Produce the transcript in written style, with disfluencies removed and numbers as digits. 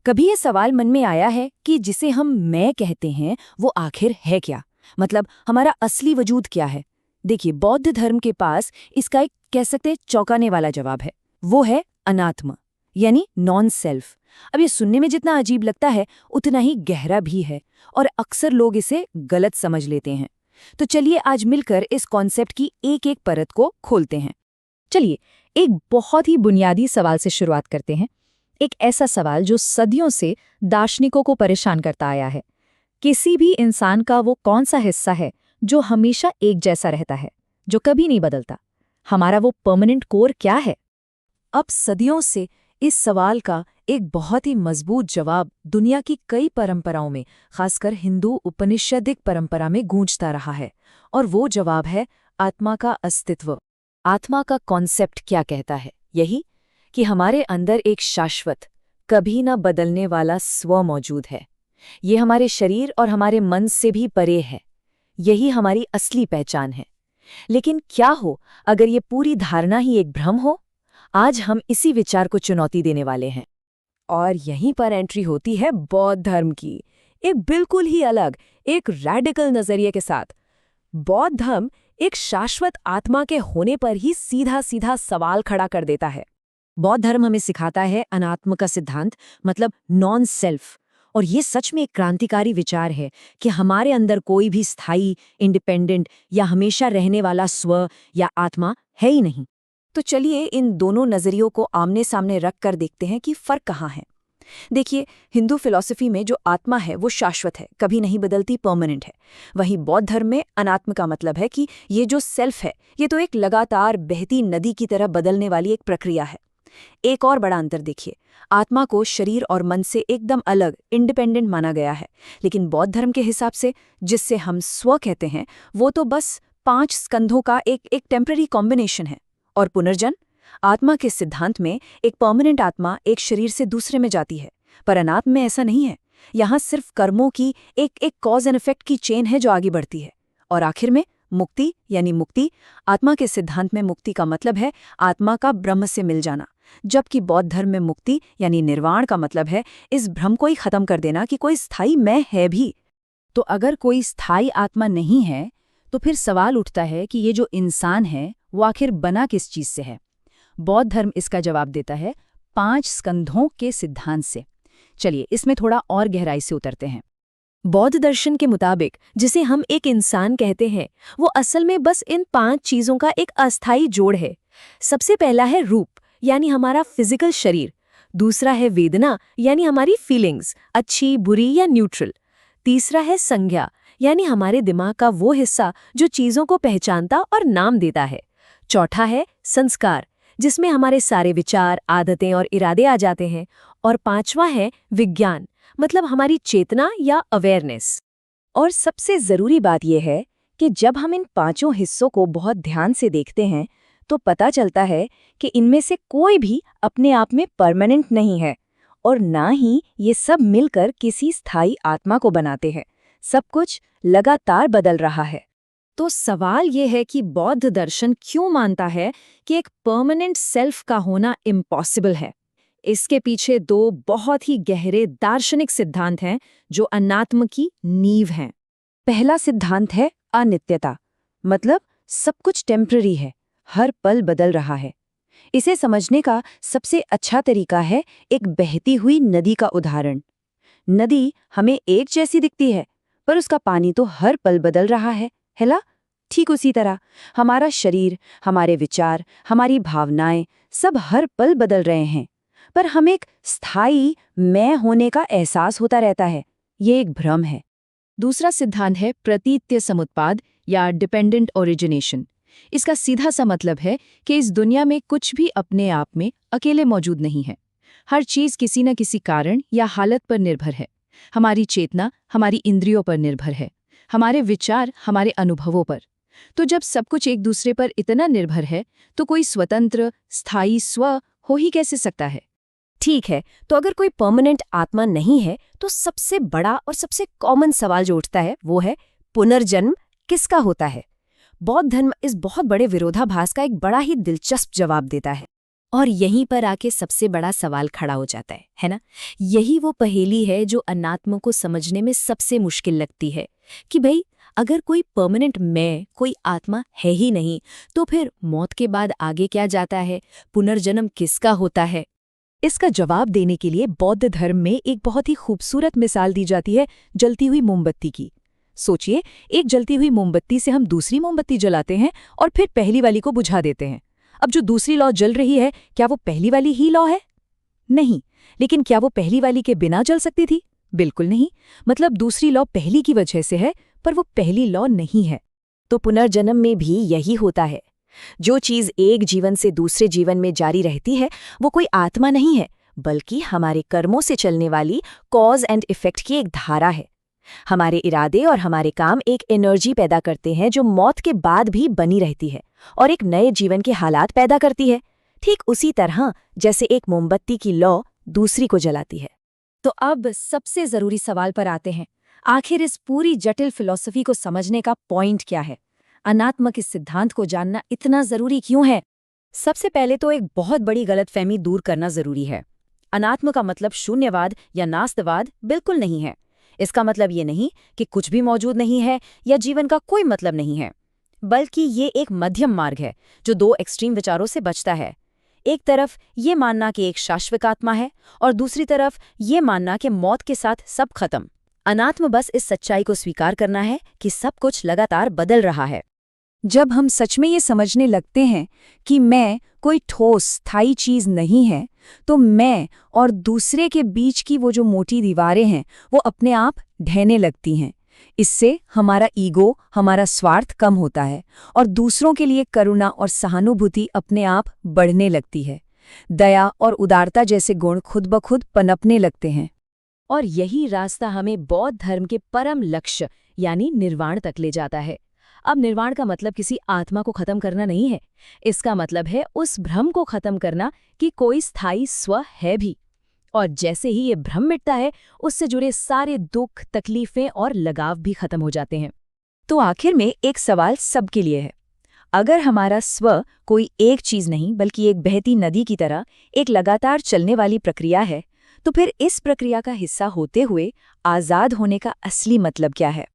कभी ये सवाल मन में आया है कि जिसे हम मैं कहते हैं वो आखिर है क्या? मतलब हमारा असली वजूद क्या है? देखिए, बौद्ध धर्म के पास इसका एक कह सकते हैं चौंकाने वाला जवाब है। वो है अनात्मा, यानी नॉन सेल्फ। अब ये सुनने में जितना अजीब लगता है उतना ही गहरा भी है, और अक्सर लोग इसे गलत समझ लेते हैं। तो चलिए आज मिलकर इस कॉन्सेप्ट की एक एक परत को खोलते हैं। चलिए एक बहुत ही बुनियादी सवाल से शुरुआत करते हैं। एक ऐसा सवाल जो सदियों से दार्शनिकों को परेशान करता आया है। किसी भी इंसान का वो कौन सा हिस्सा है जो हमेशा एक जैसा रहता है, जो कभी नहीं बदलता? हमारा वो परमानेंट कोर क्या है? अब सदियों से इस सवाल का एक बहुत ही मजबूत जवाब दुनिया की कई परंपराओं में, खासकर हिंदू उपनिषदिक परंपरा में गूंजता रहा है। और वो जवाब है आत्मा का अस्तित्व। आत्मा का कॉन्सेप्ट क्या कहता है? यही कि हमारे अंदर एक शाश्वत, कभी न बदलने वाला स्व मौजूद है। ये हमारे शरीर और हमारे मन से भी परे है। यही हमारी असली पहचान है। लेकिन क्या हो अगर ये पूरी धारणा ही एक भ्रम हो? आज हम इसी विचार को चुनौती देने वाले हैं। और यहीं पर एंट्री होती है बौद्ध धर्म की, एक बिल्कुल ही अलग, एक रैडिकल नजरिए के साथ। बौद्ध धर्म एक शाश्वत आत्मा के होने पर ही सीधा सीधा सवाल खड़ा कर देता है। बौद्ध धर्म हमें सिखाता है अनात्म का सिद्धांत, मतलब नॉन सेल्फ। और ये सच में एक क्रांतिकारी विचार है कि हमारे अंदर कोई भी स्थायी, इंडिपेंडेंट या हमेशा रहने वाला स्व या आत्मा है ही नहीं। तो चलिए इन दोनों नजरियों को आमने सामने रख कर देखते हैं कि फर्क कहाँ है। देखिए, हिंदू फिलॉसफी में जो आत्मा है वो शाश्वत है, कभी नहीं बदलती, परमानेंट है। वहीं बौद्ध धर्म में अनात्म का मतलब है कि ये जो सेल्फ है ये तो एक लगातार बहती नदी की तरह बदलने वाली एक प्रक्रिया है। एक और बड़ा अंतर देखिए, आत्मा को शरीर और मन से एकदम अलग, इंडिपेंडेंट माना गया है। लेकिन बौद्ध धर्म के हिसाब से जिससे हम स्व कहते हैं वो तो बस 5 स्कंधों का एक टेम्पररी कॉम्बिनेशन है। और पुनर्जन्म, आत्मा के सिद्धांत में एक परमानेंट आत्मा एक शरीर से दूसरे में जाती है, पर अनात्म में ऐसा नहीं है। यहाँ सिर्फ कर्मों की एक कॉज एंड इफेक्ट की चेन है जो आगे बढ़ती है। और आखिर में मुक्ति यानी मुक्ति, आत्मा के सिद्धांत में मुक्ति का मतलब है आत्मा का ब्रह्म से मिल जाना, जबकि बौद्ध धर्म में मुक्ति यानी निर्वाण का मतलब है इस भ्रम को ही खत्म कर देना कि कोई स्थायी मैं है भी। तो अगर कोई स्थायी आत्मा नहीं है तो फिर सवाल उठता है कि ये जो इंसान है वो आखिर बना किस चीज से है? बौद्ध धर्म इसका जवाब देता है 5 स्कंधों के सिद्धांत से। चलिए इसमें थोड़ा और गहराई से उतरते हैं। बौद्ध दर्शन के मुताबिक जिसे हम एक इंसान कहते हैं वो असल में बस इन 5 चीजों का एक अस्थायी जोड़ है। सबसे पहला है रूप, यानी हमारा फिजिकल शरीर। दूसरा है वेदना, यानी हमारी फीलिंग्स, अच्छी, बुरी या न्यूट्रल। तीसरा है संज्ञा, यानी हमारे दिमाग का वो हिस्सा जो चीजों को पहचानता और नाम देता है। चौथा है संस्कार, जिसमें हमारे सारे विचार, आदतें और इरादे आ जाते हैं। और पांचवा है विज्ञान, मतलब हमारी चेतना या अवेयरनेस। और सबसे जरूरी बात यह है कि जब हम इन 5 हिस्सों को बहुत ध्यान से देखते हैं तो पता चलता है कि इनमें से कोई भी अपने आप में परमानेंट नहीं है, और ना ही ये सब मिलकर किसी स्थायी आत्मा को बनाते हैं। सब कुछ लगातार बदल रहा है। तो सवाल ये है कि बौद्ध दर्शन क्यों मानता है कि एक परमानेंट सेल्फ का होना इम्पॉसिबल है? इसके पीछे 2 बहुत ही गहरे दार्शनिक सिद्धांत हैं जो अनात्म की नींव हैं। पहला सिद्धांत है अनित्यता, मतलब सब कुछ टेम्पररी है, हर पल बदल रहा है। इसे समझने का सबसे अच्छा तरीका है एक बहती हुई नदी का उदाहरण। नदी हमें एक जैसी दिखती है, पर उसका पानी तो हर पल बदल रहा है ना? ठीक उसी तरह हमारा शरीर, हमारे विचार, हमारी भावनाएं सब हर पल बदल रहे हैं, पर हमें एक स्थायी मैं होने का एहसास होता रहता है। ये एक भ्रम है। दूसरा सिद्धांत है प्रतीत्य समुत्पाद या डिपेंडेंट ओरिजिनेशन। इसका सीधा सा मतलब है कि इस दुनिया में कुछ भी अपने आप में अकेले मौजूद नहीं है। हर चीज किसी न किसी कारण या हालत पर निर्भर है। हमारी चेतना हमारी इंद्रियों पर निर्भर है, हमारे विचार हमारे अनुभवों पर। तो जब सब कुछ एक दूसरे पर इतना निर्भर है तो कोई स्वतंत्र स्थायी स्व हो ही कैसे सकता है? ठीक है, तो अगर कोई परमानेंट आत्मा नहीं है तो सबसे बड़ा और सबसे कॉमन सवाल जो उठता है वो है पुनर्जन्म किसका होता है? बौद्ध धर्म इस बहुत बड़े विरोधाभास का एक बड़ा ही दिलचस्प जवाब देता है। और यहीं पर आके सबसे बड़ा सवाल खड़ा हो जाता है ना? यही वो पहेली है जो अनात्म को समझने में सबसे मुश्किल लगती है कि भाई अगर कोई परमानेंट मैं, कोई आत्मा है ही नहीं, तो फिर मौत के बाद आगे क्या जाता है? पुनर्जन्म किसका होता है? इसका जवाब देने के लिए बौद्ध धर्म में एक बहुत ही खूबसूरत मिसाल दी जाती है जलती हुई मोमबत्ती की। सोचिए, एक जलती हुई मोमबत्ती से हम दूसरी मोमबत्ती जलाते हैं और फिर पहली वाली को बुझा देते हैं। अब जो दूसरी लौ जल रही है, क्या वो पहली वाली ही लौ है? नहीं। लेकिन क्या वो पहली वाली के बिना जल सकती थी? बिल्कुल नहीं। मतलब दूसरी लौ पहली की वजह से है, पर वो पहली लौ नहीं है। तो पुनर्जन्म में भी यही होता है। जो चीज एक जीवन से दूसरे जीवन में जारी रहती है, वो कोई आत्मा नहीं है, बल्कि हमारे कर्मों से चलने वाली कॉज एंड इफेक्ट की एक धारा है। हमारे इरादे और हमारे काम एक एनर्जी पैदा करते हैं जो मौत के बाद भी बनी रहती है और एक नए जीवन के हालात पैदा करती है, ठीक उसी तरह जैसे एक मोमबत्ती की लौ दूसरी को जलाती है। तो अब सबसे जरूरी सवाल पर आते हैं, आखिर इस पूरी जटिल फिलॉसफी को समझने का पॉइंट क्या है? अनात्म के सिद्धांत को जानना इतना जरूरी क्यों है? सबसे पहले तो एक बहुत बड़ी गलतफहमी दूर करना जरूरी है। अनात्म का मतलब शून्यवाद या नास्तिकवाद बिल्कुल नहीं है। इसका मतलब ये नहीं कि कुछ भी मौजूद नहीं है या जीवन का कोई मतलब नहीं है, बल्कि ये एक मध्यम मार्ग है जो दो एक्सट्रीम विचारों से बचता है। एक तरफ ये मानना कि एक शाश्वत आत्मा है और दूसरी तरफ ये मानना कि मौत के साथ सब खत्म। अनात्म बस इस सच्चाई को स्वीकार करना है कि सब कुछ लगातार बदल रहा है। जब हम सच में ये समझने लगते हैं कि मैं कोई ठोस स्थायी चीज नहीं है, तो मैं और दूसरे के बीच की वो जो मोटी दीवारें हैं वो अपने आप ढहने लगती हैं। इससे हमारा ईगो, हमारा स्वार्थ कम होता है और दूसरों के लिए करुणा और सहानुभूति अपने आप बढ़ने लगती है। दया और उदारता जैसे गुण खुद ब खुद पनपने लगते हैं। और यही रास्ता हमें बौद्ध धर्म के परम लक्ष्य यानी निर्वाण तक ले जाता है। अब निर्वाण का मतलब किसी आत्मा को खत्म करना नहीं है। इसका मतलब है उस भ्रम को खत्म करना कि कोई स्थायी स्व है भी। और जैसे ही ये भ्रम मिटता है, उससे जुड़े सारे दुख, तकलीफें और लगाव भी खत्म हो जाते हैं। तो आखिर में एक सवाल सबके लिए है। अगर हमारा स्व कोई एक चीज नहीं बल्कि एक बहती नदी की तरह एक लगातार चलने वाली प्रक्रिया है, तो फिर इस प्रक्रिया का हिस्सा होते हुए आजाद होने का असली मतलब क्या है?